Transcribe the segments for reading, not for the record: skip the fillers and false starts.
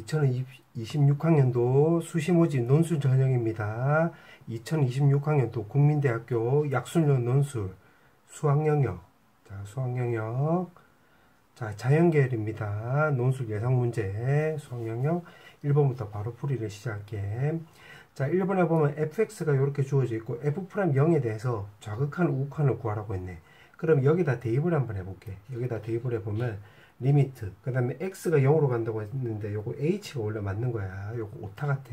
2026학년도 수시모집 논술 전형입니다. 2026학년도 국민대학교 약술용 논술 수학 영역, 수학 영역, 자연계열입니다. 논술 예상 문제 수학 영역 1번부터 바로 풀이를 시작할게. 자, 1번에 보면 fx가 이렇게 주어져 있고 f'0에 대해서 좌극한 우극한을 구하라고 했네. 그럼 여기다 대입을 한번 해볼게. 여기다 대입을 해보면 리미트, 그 다음에 x가 0으로 간다고 했는데 요거 h가 원래 맞는 거야. 요거 오타 같아.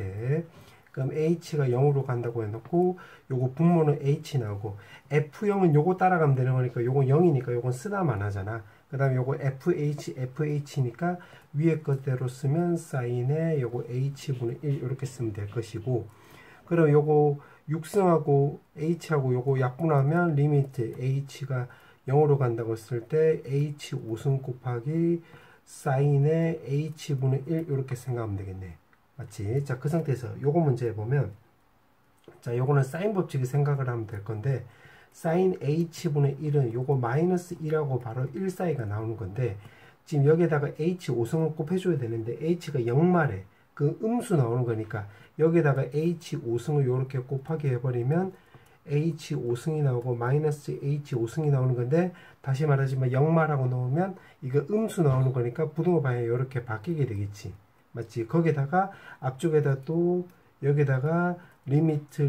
그럼 h가 0으로 간다고 해놓고 요거 분모는 h 나오고 f0은 요거 따라가면 되는 거니까 요건 0이니까 요건 쓰다만 하잖아. 그 다음에 요거 fh니까 위에 것대로 쓰면 사인에 요거 h분의 1 이렇게 쓰면 될 것이고, 그럼 요거 6승하고 h하고 요거 약분하면 리미트 h가 0으로 간다고 했을 때 h 5승 곱하기 사인에 h분의 1 이렇게 생각하면 되겠네. 맞지? 자, 그 상태에서 요거 문제 보면, 자, 요거는 사인 법칙을 생각을 하면 될 건데, 사인 h분의 1은 요거 마이너스 1하고 바로 1 사이가 나오는 건데, 지금 여기에다가 h 5승을 곱해줘야 되는데 h가 0말에 그 음수 나오는 거니까 여기에다가 h 5승을 이렇게 곱하기 해버리면 h 5승이 나오고 마이너스 h 5승이 나오는 건데, 다시 말하지만 0말하고 넣으면 이거 음수 나오는 거니까 부등호 방향이 이렇게 바뀌게 되겠지. 맞지? 거기다가 앞쪽에다 또 여기다가 리미트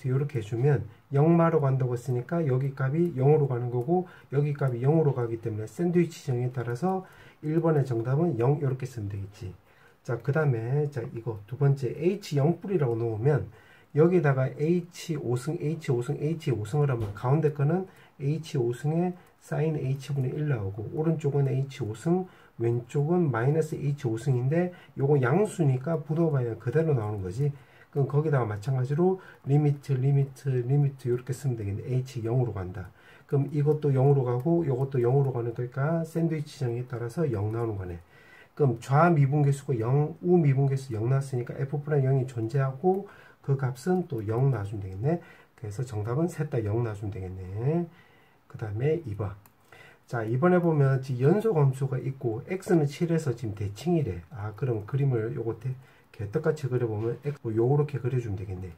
이렇게 해주면 0마로 간다고 했으니까 여기 값이 0으로 가는 거고 여기 값이 0으로 가기 때문에 샌드위치 정에 따라서 1번의 정답은 0 이렇게 쓰면 되겠지. 자, 그 다음에 자, 이거 두 번째 h 0뿌리라고 놓으면 여기다가 h 5승을 하면 가운데 거는 h 5승에 사인 h분의 1 나오고 오른쪽은 h 5승 왼쪽은 마이너스 h 5승인데 요거 양수니까 부등호 방향 그대로 나오는 거지. 그럼 거기다가 마찬가지로 리미트 이렇게 쓰면 되겠네. h 0으로 간다. 그럼 이것도 0으로 가고 이것도 0으로 가는 거니까 샌드위치 정에 따라서 0 나오는 거네. 그럼 좌미분계수가 0, 우미분계수 0 나왔으니까 f'0이 존재하고 그 값은 또 0 나와주면 되겠네. 그래서 정답은 셋 다 0 나와주면 되겠네. 그 다음에 2번. 자, 이번에 보면 지금 연속 함수가 있고 x는 7에서 지금 대칭이래. 아, 그럼 그림을 요거 개떡같이 그려보면 x 요렇게 그려주면 되겠네.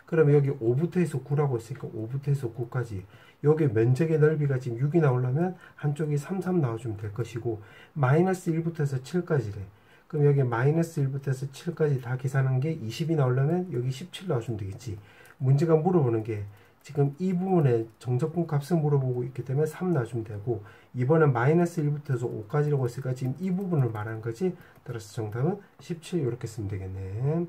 그러면 여기 5부터 해서 9라고 했으니까 5부터 해서 9까지 여기 면적의 넓이가 지금 6이 나오려면 한쪽이 3 나와주면 될 것이고 마이너스 1부터 해서 7까지래. 그럼 여기 마이너스 1부터 해서 7까지 다 계산한 게 20이 나오려면 여기 17 나와주면 되겠지. 문제가 물어보는 게 지금 이 부분에 정적분 값을 물어보고 있기 때문에 3 놔주면 되고, 이번엔 마이너스 1부터 해서 5까지라고 했으니까 지금 이 부분을 말하는 거지. 따라서 정답은 17 이렇게 쓰면 되겠네.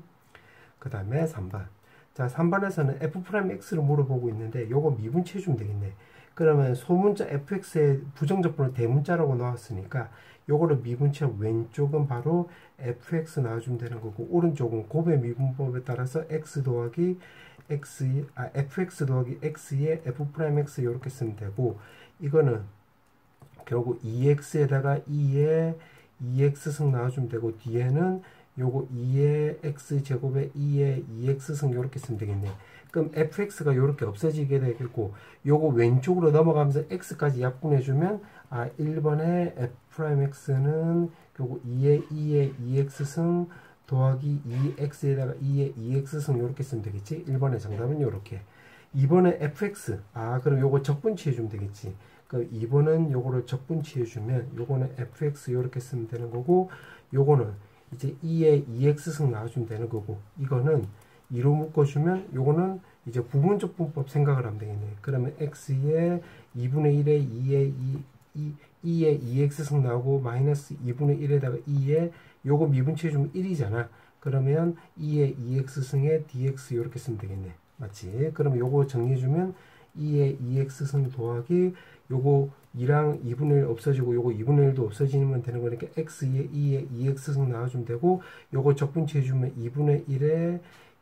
그 다음에 3번. 자, 3번에서는 f'x를 물어보고 있는데 요거 미분치해 주면 되겠네. 그러면 소문자 fx의 부정적분을 대문자라고 나왔으니까 요거를 미분치하고 왼쪽은 바로 fx 나와주면 되는 거고 오른쪽은 곱의 미분법에 따라서 x 더하기 fx 더하기 x에 f'x 이렇게 쓰면 되고, 이거는 결국 2x에다가 2에 2x승 나와주면 되고 뒤에는 요거 2의 x제곱에 2의 2x승 이렇게 쓰면 되겠네. 그럼 fx가 이렇게 없어지게 되겠고 요거 왼쪽으로 넘어가면서 x까지 약분해주면 1번의 f'x는 요거 2의 2x승 더하기 2x에다가 2의 2x승 이렇게 쓰면 되겠지. 1번의 정답은 이렇게. 2번의 fx, 그럼 요거 적분치해주면 되겠지. 그 2번은 요거를 적분치해주면 요거는 fx 이렇게 쓰면 되는 거고 요거는 이제 2의 2x승 나와주면 되는 거고 이거는 2로 묶어주면 요거는 이제 부분적분법 생각을 하면 되겠네. 그러면 x의 2분의 1에 2의 2x승 나오고 마이너스 2분의 1에다가 2에 요거 미분치해주면 1이잖아. 그러면 2의 2x승에 dx 이렇게 쓰면 되겠네. 맞지? 그러면 요거 정리해주면 2의 2x승 더하기 요거 2랑 2분의 1 없어지고 요거 2분의 1도 없어지면 되는 거니까 x에 2의 2x승 나와주면 되고 요거 적분치해주면 2분의 1에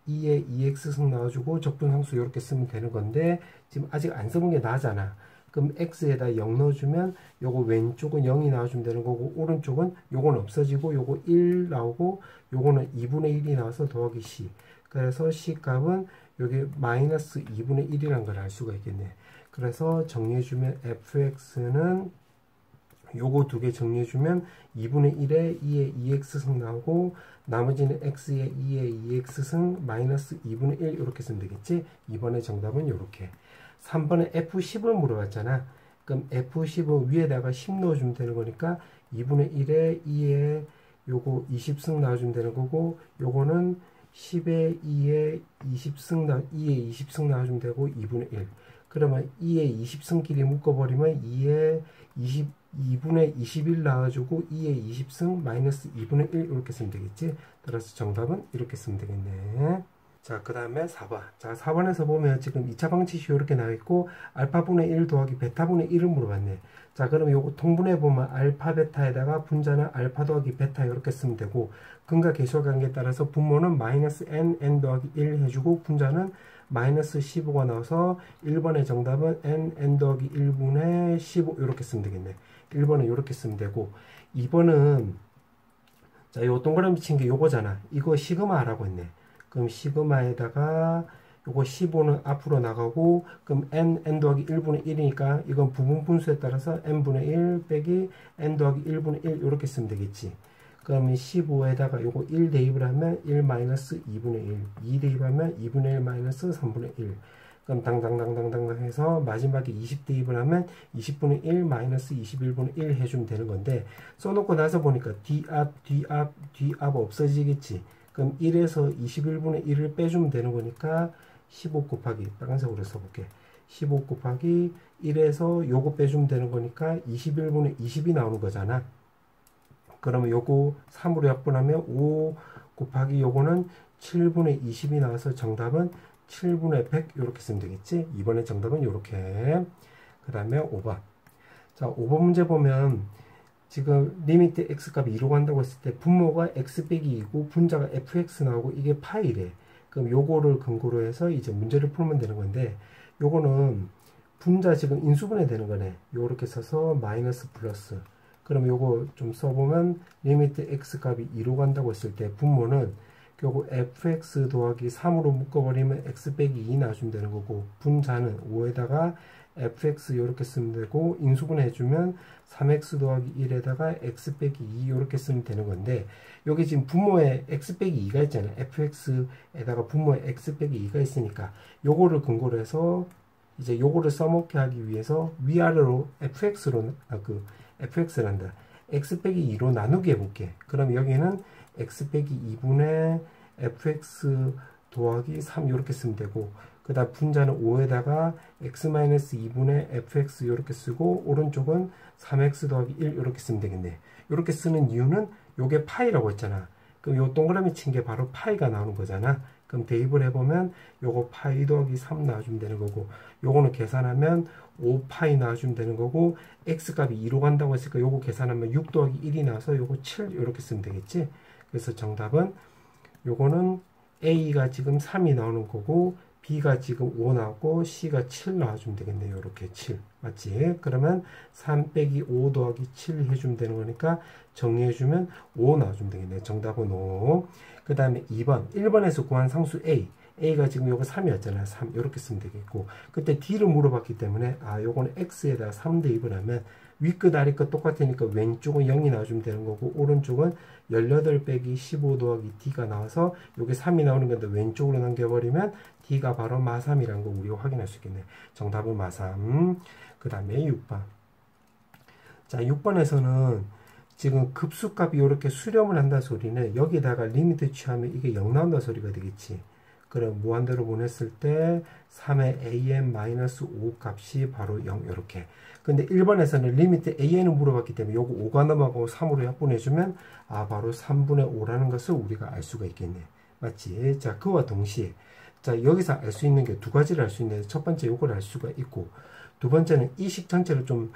2의 2x승 나와주고 적분상수 이렇게 쓰면 되는 건데 지금 아직 안 써본 게 나잖아. 그럼 x에다 0 넣어주면 요거 왼쪽은 0이 나와주면 되는 거고 오른쪽은 요건 없어지고 요거 1 나오고 요거는 2분의 1이 나와서 더하기 c. 그래서 c 값은 여기 마이너스 2분의 1이라는 걸 알 수가 있겠네. 그래서 정리해주면 fx는 요거 두 개 정리해주면 2분의 1에 2의 2x승 나오고 나머지는 x에 2의 2x승 마이너스 2분의 1 이렇게 쓰면 되겠지. 2번의 정답은 이렇게. 3번에 F10을 물어봤잖아. 그럼 F10은 위에다가 10 넣어주면 되는 거니까 2분의 1에 2에 요거 20승 나와주면 되는 거고 요거는 10에 2에 20승 나와주면 되고 2분의 1. 그러면 2에 20승끼리 묶어버리면 2분의 21 나와주고 2에 20승 마이너스 2분의 1 이렇게 쓰면 되겠지. 따라서 정답은 이렇게 쓰면 되겠네. 자, 그 다음에 4번. 자, 4번에서 보면 지금 2차 방정식이 이렇게 나와있고 알파분의 1 더하기 베타분의 1을 물어봤네. 자, 그러면 요거 통분해 보면 알파 베타에다가 분자는 알파 더하기 베타 이렇게 쓰면 되고 근과 계수와 관계에 따라서 분모는 마이너스 n 더하기 1 해주고 분자는 마이너스 15가 나와서 1번의 정답은 n 더하기 1분의 15 이렇게 쓰면 되겠네. 1번은 이렇게 쓰면 되고 2번은 자, 요 동그라미 친 게 요거잖아. 이거 시그마라고 했네. 그럼 시그마에다가 요거 15는 앞으로 나가고 그럼 n 더하기 1분의 1이니까 이건 부분 분수에 따라서 n분의 1 빼기 n 더하기 1분의 1 이렇게 쓰면 되겠지. 그러면 15에다가 요거 1 대입을 하면 1 마이너스 2분의 1 2 대입하면 2분의 1 마이너스 3분의 1 그럼 당당당당당 해서 마지막에 20 대입을 하면 20분의 1 마이너스 21분의 1 해주면 되는 건데 써놓고 나서 보니까 뒤앞 없어지겠지. 그럼 1에서 21분의 1을 빼주면 되는 거니까 15 곱하기 빨간색으로 써볼게. 15 곱하기 1에서 요거 빼주면 되는 거니까 21분의 20이 나오는 거잖아. 그러면 요거 3으로 약분하면 5 곱하기 요거는 7분의 20이 나와서 정답은 7분의 100 이렇게 쓰면 되겠지. 이번에 정답은 이렇게. 그 다음에 5번. 자, 5번 문제 보면 지금 리미트 x 값이 2로 간다고 했을 때 분모가 x 빼기 2고 분자가 fx 나오고 이게 파이래. 그럼 요거를 근거로 해서 이제 문제를 풀면 되는 건데 요거는 분자 지금 인수분해 되는 거네. 요렇게 써서 마이너스 플러스. 그럼 요거 좀 써보면 리미트 x 값이 2로 간다고 했을 때 분모는 요거 fx 더하기 3으로 묶어버리면 x 빼기 2 나와주면 되는 거고 분자는 5에다가 fx 이렇게 쓰면 되고 인수분해 해주면 3x 더하기 1에다가 x 빼기 2 이렇게 쓰면 되는 건데 여기 지금 분모에 x 빼기 2가 있잖아요. fx에다가 분모에 x 빼기 2가 있으니까 요거를 근거로 해서 이제 요거를 써먹게 하기 위해서 위아래로 fx란다. x 빼기 2로 나누게 해볼게. 그럼 여기는 x 빼기 2분의 fx 더하기 3 이렇게 쓰면 되고 그 다음 분자는 5에다가 x-2분의 fx 이렇게 쓰고 오른쪽은 3x 더하기 1 이렇게 쓰면 되겠네. 이렇게 쓰는 이유는 요게 파이라고 했잖아. 그럼 요 동그라미 친 게 바로 파이가 나오는 거잖아. 그럼 대입을 해보면 요거 파이 더하기 3 나와주면 되는 거고 요거는 계산하면 5파이 나와주면 되는 거고 x값이 2로 간다고 했으니까 요거 계산하면 6 더하기 1이 나와서 요거 7 이렇게 쓰면 되겠지. 그래서 정답은 요거는 a가 지금 3이 나오는 거고 b가 지금 5 나오고 c가 7 나와주면 되겠네요. 이렇게 7 맞지? 그러면 3 빼기 5 더하기 7 해주면 되는 거니까 정리해주면 5 나와주면 되겠네요. 정답은 5. 그 다음에 2번 1번에서 구한 상수 a가 지금 요거 3이었잖아요. 3 이렇게 쓰면 되겠고 그때 d를 물어봤기 때문에 요거는 x에다 3 대입을 하면 윗끝 아래끝 똑같으니까 왼쪽은 0이 나와주면 되는 거고 오른쪽은 18 빼기 15 더하기 d가 나와서 요게 3이 나오는 건데 왼쪽으로 넘겨버리면 d가 바로 마3이라는 거 우리가 확인할 수 있겠네. 정답은 마3. 그 다음에 6번. 자, 6번에서는 지금 급수값이 이렇게 수렴을 한다 소리는 여기다가 리미트 취하면 이게 0 나온다 소리가 되겠지. 그럼 무한대로 보냈을 때 3의 an-5 값이 바로 0 이렇게. 근데 1번에서는 리미트 an을 물어봤기 때문에 요거 5가 넘어가고 3으로 약분해주면 바로 3분의 5라는 것을 우리가 알 수가 있겠네. 맞지? 자, 그와 동시에 자, 여기서 알 수 있는 게 두 가지를 알 수 있는데 첫 번째 요걸 알 수가 있고 두 번째는 이 식 전체를 좀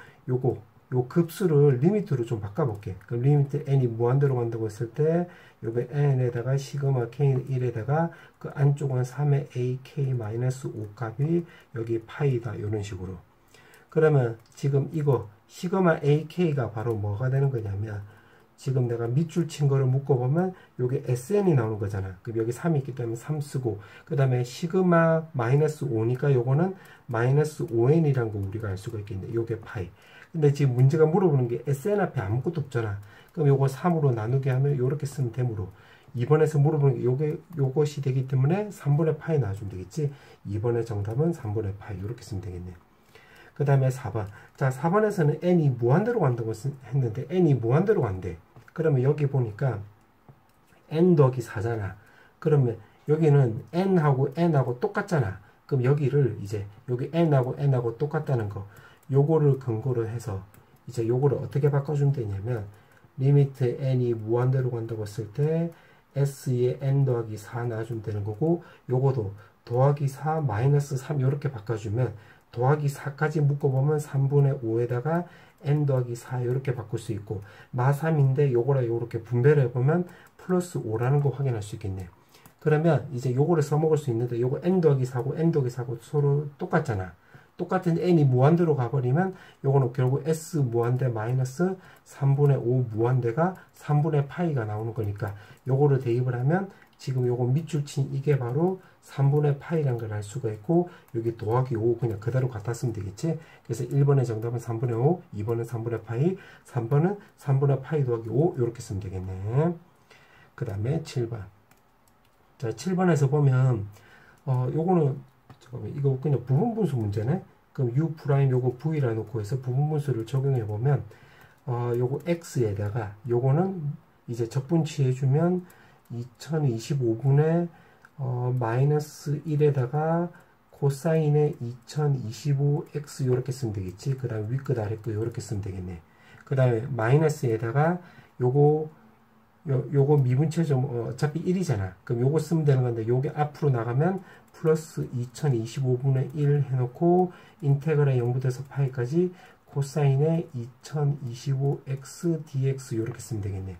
요 급수를 리미트로 좀 바꿔볼게. 그럼 리미트 n이 무한대로 간다고 했을 때 요게 n에다가 시그마 k 1에다가 그 안쪽은 3의 ak-5 값이 여기 파이다. 이런 식으로. 그러면 지금 이거 시그마 ak가 바로 뭐가 되는 거냐면 지금 내가 밑줄 친 거를 묶어보면 요게 sn이 나오는 거잖아. 그럼 여기 3이 있기 때문에 3 쓰고 그 다음에 시그마 마이너스 5니까 요거는 마이너스 5n이라는 거 우리가 알 수가 있겠네. 요게 파이. 근데 지금 문제가 물어보는 게 SN 앞에 아무것도 없잖아. 그럼 요거 3으로 나누게 하면 요렇게 쓰면 되므로 2번에서 물어보는 게 요것이 되기 때문에 3분의 파이 나와주면 되겠지. 2번의 정답은 3분의 파이 이렇게 쓰면 되겠네. 그 다음에 4번. 자, 4번에서는 n이 무한대로 간다고 했는데 n이 무한대로 간대. 그러면 여기 보니까 n 더하기 4잖아. 그러면 여기는 n하고 n하고 똑같잖아. 그럼 여기를 이제 여기 n하고 n하고 똑같다는 거 요거를 근거로 해서 이제 요거를 어떻게 바꿔주면 되냐면 리미트 n이 무한대로 간다고 했을 때 s에 n 더하기 4 나와주면 되는 거고 요거도 더하기 4 마이너스 3 이렇게 바꿔주면 더하기 4까지 묶어보면 3분의 5에다가 n 더하기 4 이렇게 바꿀 수 있고 마 3인데 요거랑 요렇게 분배를 해보면 플러스 5라는 거 확인할 수 있겠네. 그러면 이제 요거를 써먹을 수 있는데 요거 n 더하기 4고 n 더하기 4고 서로 똑같잖아. 똑같은 n이 무한대로 가버리면 요거는 결국 s 무한대 마이너스 3분의 5 무한대가 3분의 파이가 나오는 거니까 요거를 대입을 하면 지금 요거 밑줄 친 이게 바로 3분의 파이라는 걸 알 수가 있고 여기 더하기 5 그냥 그대로 갖다 쓰면 되겠지. 그래서 1번의 정답은 3분의 5, 2번은 3분의 파이, 3번은 3분의 파이 더하기 5 이렇게 쓰면 되겠네. 그 다음에 7번. 자, 7번에서 보면 요거는 잠깐만 이거 그냥 부분분수 문제네. 그럼 u 프라임 요거 v라 놓고 해서 부분분수를 적용해 보면 요거 x에다가 요거는 이제 적분치해 주면 2025분의 마이너스 1에다가 코사인의 2025x 요렇게 쓰면 되겠지. 그 다음에 윗끝 아래끝 요렇게 쓰면 되겠네. 그 다음에 마이너스에다가 요거 미분체점 어차피 1이잖아. 그럼 요거 쓰면 되는 건데 요게 앞으로 나가면 플러스 2025분의 1 해놓고 인테그랄 0부터 파이까지 코사인의 2025x dx 요렇게 쓰면 되겠네.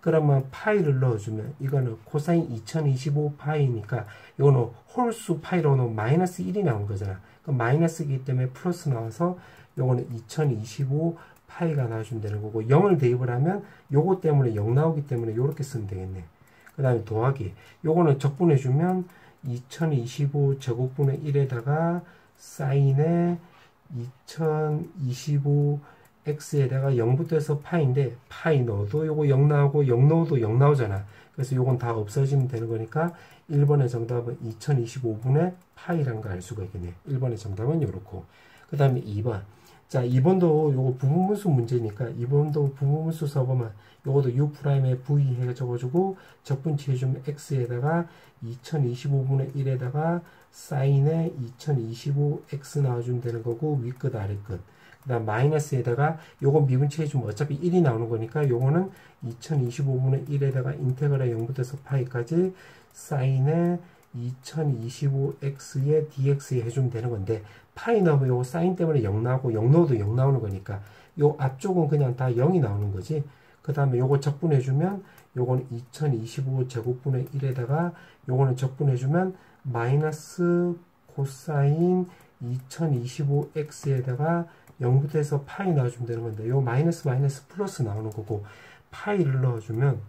그러면 파이를 넣어주면 이거는 코사인 2025 파이니까 이거는 홀수 파이로 넣으면 마이너스 1이 나오는 거잖아. 그럼 마이너스이기 때문에 플러스 나와서 요거는 2025 파이가 나와주면 되는 거고 0을 대입을 하면 요거 때문에 0 나오기 때문에 요렇게 쓰면 되겠네. 그 다음에 더하기 요거는 적분해주면 2025 제곱분의 1에다가 사인의 2025 x에다가 0부터 해서 파이인데 파이 넣어도 요거 0 나오고 0 넣어도 0 나오잖아. 그래서 요건 다 없어지면 되는 거니까 1번의 정답은 2025분의 파이라는 걸 알 수가 있겠네. 1번의 정답은 요렇고 그 다음에 2번. 자, 2번도 요거 부분분수 문제니까 2번도 부분분수 써보면 요것도 u'의 v 해가지고 적분치해주면 x에다가 2025분의 1에다가 사인의 2025x 나와주면 되는 거고 윗끝 아래끝 그 다음 마이너스에다가 요거 미분치해주면 어차피 1이 나오는 거니까 요거는 2025분의 1에다가 인테그랄 0부터 해서 파이까지 사인의 2025x의 dx 해주면 되는 건데 파이 넣으면 요거 사인 때문에 0 나오고 0 넣어도 0 나오는 거니까 요 앞쪽은 그냥 다 0이 나오는 거지. 그 다음에 요거 적분해주면 요거는 2025 제곱분의 1에다가 요거는 적분해주면 마이너스 코사인 2025x에다가 0부터 해서 파이 나와주면 되는 건데 요 마이너스 플러스 나오는 거고 파이를 넣어주면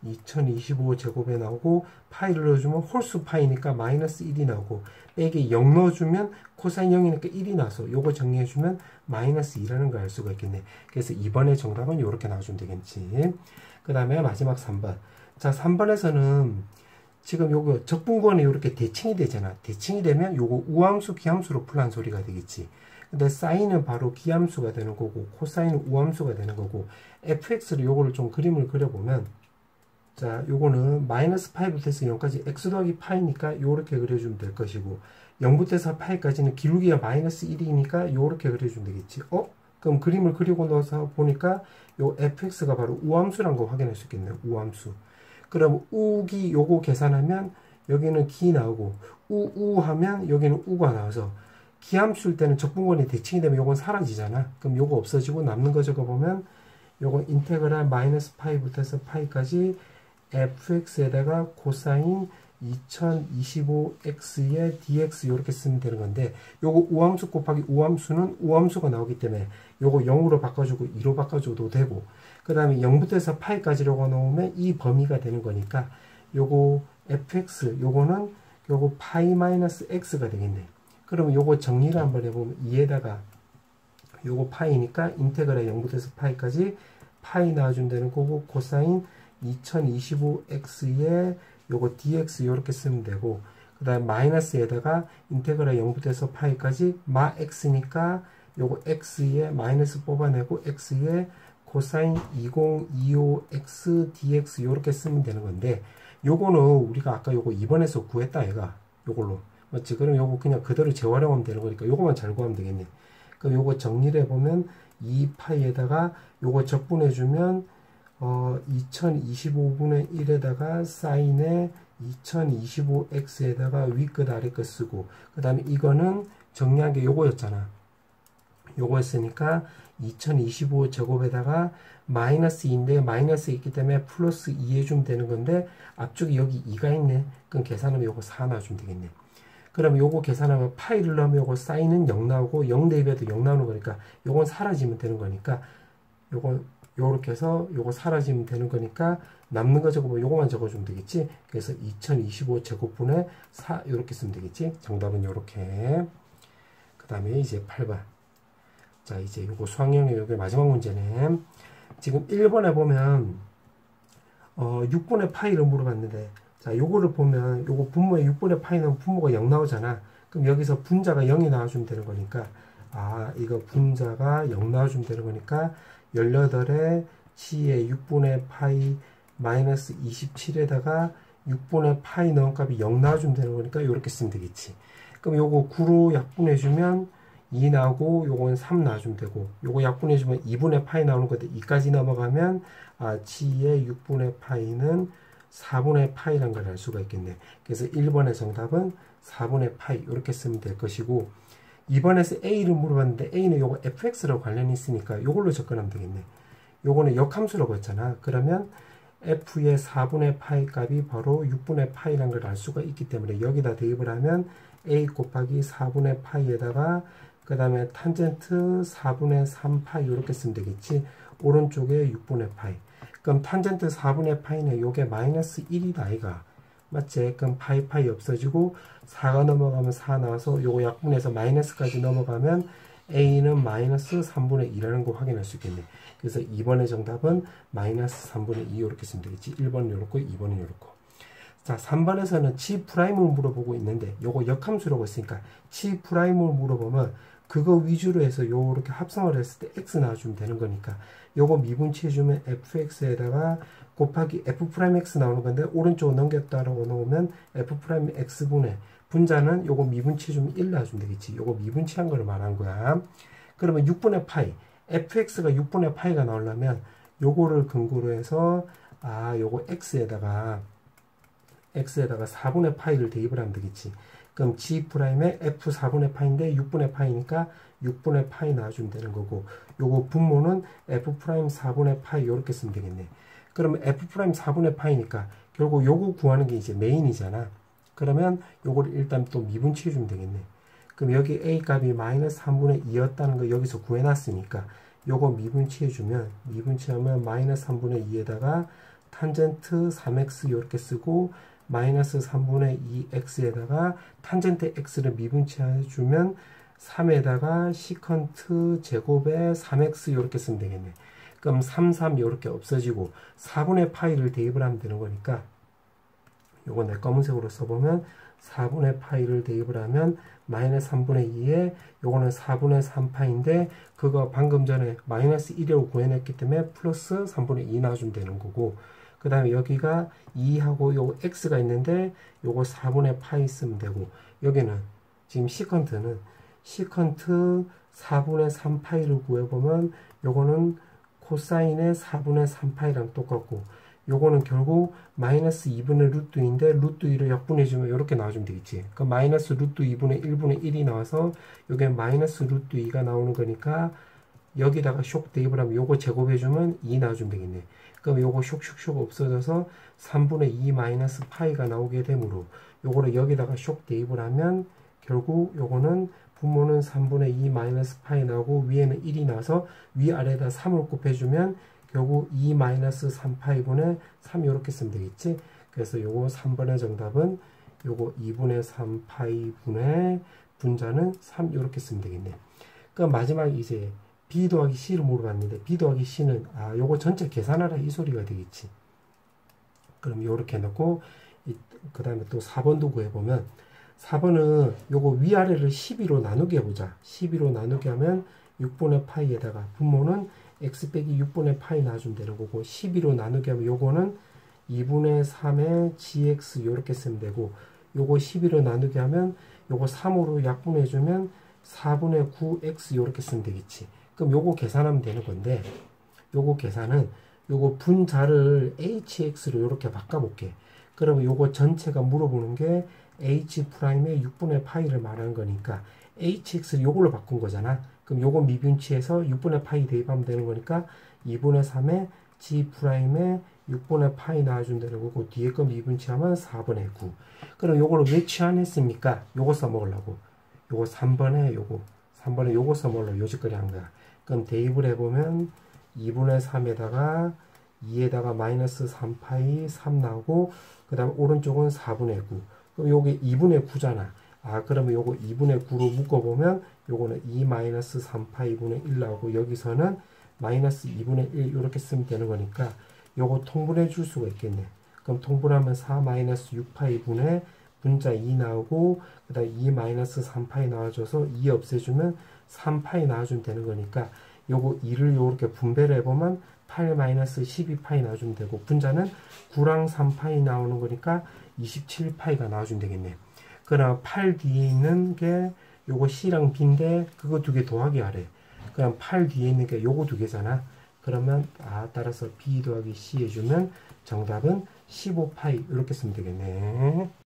2025 제곱에 나오고 파이를 넣어주면 홀수 파이니까 마이너스 1이 나오고 빼기 0 넣어주면 코사인 0이니까 1이 나와서 요거 정리해주면 마이너스 2라는 걸 알 수가 있겠네. 그래서 2번의 정답은 요렇게 나와주면 되겠지. 그 다음에 마지막 3번. 자, 3번에서는 지금 요거 적분권이 요렇게 대칭이 되잖아. 대칭이 되면 요거 우함수 기함수로 풀란 소리가 되겠지. 근데 사인은 바로 기함수가 되는 거고 코사인은 우함수가 되는 거고 fx를 요거를 좀 그림을 그려보면 자, 요거는 마이너스 파이부터 해서 0까지 x 더하기 파이니까 요렇게 그려주면 될 것이고 0부터 해서 파이까지는 기울기가 마이너스 1이니까 요렇게 그려주면 되겠지. 그럼 그림을 그리고 나서 보니까 요 fx가 바로 우함수란 거 확인할 수 있겠네요. 우함수. 그럼 우기 요거 계산하면 여기는 기 나오고 우 하면 여기는 우가 나와서 기함수일 때는 적분권이 대칭이 되면 요건 사라지잖아. 그럼 요거 없어지고 남는 거 적어보면 요건 인테그랄 마이너스 파이부터 해서 파이까지 fx에다가 코사인 2025x의 dx 이렇게 쓰면 되는 건데 요거 우함수 곱하기 우함수는 우함수가 나오기 때문에 요거 0으로 바꿔주고 2로 바꿔줘도 되고 그 다음에 0부터 해서 파이까지라고 놓으면 이 범위가 되는 거니까 요거 fx 요거는 요거 파이 마이너스 x가 되겠네. 그러면 요거 정리를 한번 해보면 2에다가 요거 파이니까 인테그랄 0부터 파이까지 파이 나와주면 되는 거고, 코사인 2025x에 요거 dx 요렇게 쓰면 되고, 그 다음에 마이너스에다가 인테그랄 0부터 파이까지 마 x니까 요거 x에 마이너스 뽑아내고 x에 코사인 2025x dx 요렇게 쓰면 되는 건데, 요거는 우리가 아까 요거 2번에서 구했다 얘가 요걸로 맞지? 그럼 요거 그냥 그대로 재활용하면 되는 거니까 요거만 잘 구하면 되겠네. 그럼 요거 정리를 해보면 2파이에다가 요거 적분해주면 2025분의 1에다가 사인에 2025x에다가 위끝 아래끝 쓰고, 그 다음에 이거는 정리한 게 요거였잖아. 요거였으니까 2025 제곱에다가 마이너스 2인데 마이너스 있기 때문에 플러스 2 해주면 되는 건데, 앞쪽에 여기 2가 있네. 그럼 계산하면 요거 4 나와주면 되겠네. 그럼 요거 계산하면 파이를 넣으면 요거 사인은 0 나오고 0 대입해도 0 나오는 거니까 요건 사라지면 되는 거니까, 요건 요렇게 해서 요거 사라지면 되는 거니까 남는 거 적으면 요거만 적어주면 되겠지. 그래서 2025 제곱분의 4 요렇게 쓰면 되겠지. 정답은 요렇게. 그 다음에 이제 8번. 자, 이제 요거 수학영역 요게 마지막 문제네. 지금 1번에 보면 6분의 파이를 물어봤는데, 자, 요거를 보면 요거 분모에 6분의 파이 넣으면 분모가 0 나오잖아. 그럼 여기서 분자가 0이 나와주면 되는 거니까, 이거 분자가 0 나와주면 되는 거니까 18에 치에 6분의 파이 마이너스 27에다가 6분의 파이 넣은 값이 0 나와주면 되는 거니까 요렇게 쓰면 되겠지. 그럼 요거 9로 약분해주면 2 나오고, 요건 3 나와주면 되고, 요거 약분해주면 2분의 파이 나오는 건데 2까지 넘어가면 치의 6분의 파이는 4분의 파이란 걸 알 수가 있겠네. 그래서 1번의 정답은 4분의 파이 이렇게 쓰면 될 것이고, 2번에서 A를 물어봤는데 A는 요거 fx랑 관련이 있으니까 요걸로 접근하면 되겠네. 요거는 역함수라고 했잖아. 그러면 f의 4분의 파이 값이 바로 6분의 파이란 걸 알 수가 있기 때문에 여기다 대입을 하면 A 곱하기 4분의 파이에다가 그 다음에 탄젠트 4분의 3파이 이렇게 쓰면 되겠지. 오른쪽에 6분의 파이. 그럼 탄젠트 4분의 파이는 요게 마이너스 1이다 아이가. 맞지? 그럼 파이 없어지고 4가 넘어가면 4 나와서 요거 약분해서 마이너스까지 넘어가면 A는 마이너스 3분의 2라는 거 확인할 수 있겠네. 그래서 2번의 정답은 마이너스 3분의 2 이렇게 쓰면 되겠지. 1번은 요렇고 2번은 요렇고. 자, 3번에서는 G'을 물어보고 있는데 요거 역함수라고 했으니까 G'을 물어보면 그거 위주로 해서 요렇게 합성을 했을 때 X 나와주면 되는 거니까 요거 미분치해주면 fx에다가 곱하기 f'x 나오는 건데 오른쪽으로 넘겼다라고 놓으면 f'x분의 분자는 요거 미분치해주면 1 나와주면 되겠지. 요거 미분치한 거를 말한 거야. 그러면 6분의 파이 fx가 6분의 파이가 나오려면 요거를 근거로 해서 요거 x에다가 4분의 파이를 대입을 하면 되겠지. 그럼 G'에 F 4분의 파이인데 6분의 파이니까 6분의 파이 나와주면 되는 거고, 요거 분모는 F' 4분의 파이 요렇게 쓰면 되겠네. 그러면 F' 4분의 파이니까 결국 요거 구하는 게 이제 메인이잖아. 그러면 요거를 일단 또 미분치해 주면 되겠네. 그럼 여기 A 값이 마이너스 3분의 2였다는 거 여기서 구해놨으니까 요거 미분치해 주면, 미분치하면 마이너스 3분의 2에다가 탄젠트 3x 요렇게 쓰고 마이너스 3분의 2x에다가 탄젠트 x를 미분치해주면 3에다가 시컨트 제곱에 3x 이렇게 쓰면 되겠네. 그럼 3, 3 이렇게 없어지고 4분의 파이를 대입을 하면 되는 거니까 요거 내 검은색으로 써보면 4분의 파이를 대입을 하면 마이너스 3분의 2에 요거는 4분의 3파인데 그거 방금 전에 마이너스 1이라고 구해냈기 때문에 플러스 3분의 2 나와주면 되는 거고, 그 다음에 여기가 2하고 요 x가 있는데 요거 4분의 파이 쓰면 되고, 여기는 지금 시컨트 4분의 3파이를 구해보면 요거는 코사인의 4분의 3파이랑 똑같고, 요거는 결국 마이너스 2분의 루트 2인데 루트 2를 약분해주면 이렇게 나와주면 되겠지. 그 마이너스 루트 2분의 1분의 1이 나와서 요게 마이너스 루트 2가 나오는 거니까 여기다가 쇽 대입을 하면 요거 제곱해주면 2 나와주면 되겠네. 그럼 요거 쇽 없어져서 3분의 2 마이너스 파이가 나오게 되므로 요거를 여기다가 쇽 대입을 하면 결국 요거는 분모는 3분의 2 마이너스 파이 나오고 위에는 1이 나와서 위아래에다 3을 곱해주면 결국 2 마이너스 3파이분의 3 이렇게 쓰면 되겠지. 그래서 요거 3번의 정답은 요거 2분의 3파이분의 분자는 3 이렇게 쓰면 되겠네. 그럼 마지막 이제 B 더하기 C를 물어봤는데 B 더하기 C는 요거 전체 계산하라 이 소리가 되겠지. 그럼 요렇게 넣고 그 다음에 또 4번도 구해보면 4번은 요거 위아래를 12로 나누게 해보자. 12로 나누게 하면 6분의 파이에다가 분모는 x 빼기 6분의 파이 나와주면 되는 거고 12로 나누게 하면 요거는 2분의 3의 gx 요렇게 쓰면 되고 요거 12로 나누게 하면 요거 3으로 약분해주면 4분의 9x 요렇게 쓰면 되겠지. 그럼 요거 계산하면 되는 건데 요거 계산은 요거 분자를 hx로 요렇게 바꿔볼게. 그러면 요거 전체가 물어보는 게 h'의 6분의 파이를 말하는 거니까 hx를 요걸로 바꾼 거잖아. 그럼 요거 미분치해서 6분의 파이 대입하면 되는 거니까 2분의 3의 g'의 6분의 파이 나와주면 되는 거고 뒤에 거 미분치하면 4분의 9. 그럼 요거를 왜 치환했습니까? 요거 써먹으려고. 요거 3번에 요거 써먹으려고 요지거리 한 거야. 그럼 대입을 해보면 2분의 3에다가 2에다가 마이너스 3파이 3 나오고 그 다음 오른쪽은 4분의 9. 그럼 요게 2분의 9잖아. 그러면 요거 2분의 9로 묶어보면 요거는 2 마이너스 3파이 분의 1 나오고 여기서는 마이너스 2분의 1 이렇게 쓰면 되는 거니까 요거 통분해 줄 수가 있겠네. 그럼 통분하면 4 마이너스 6파이 분의 분자 2 나오고 그 다음 2 마이너스 3파이 나와줘서 2 없애주면 3파이 나와주면 되는 거니까 요거 2를 요렇게 분배를 해보면 8 마이너스 12파이 나와주면 되고 분자는 9랑 3파이 나오는 거니까 27파이가 나와주면 되겠네. 그럼 8 뒤에 있는 게 요거 C랑 B인데 그거 두 개 더하기 하래. 그럼 8 뒤에 있는 게 요거 두 개잖아. 그러면 따라서 B 더하기 C 해주면 정답은 15파이 이렇게 쓰면 되겠네.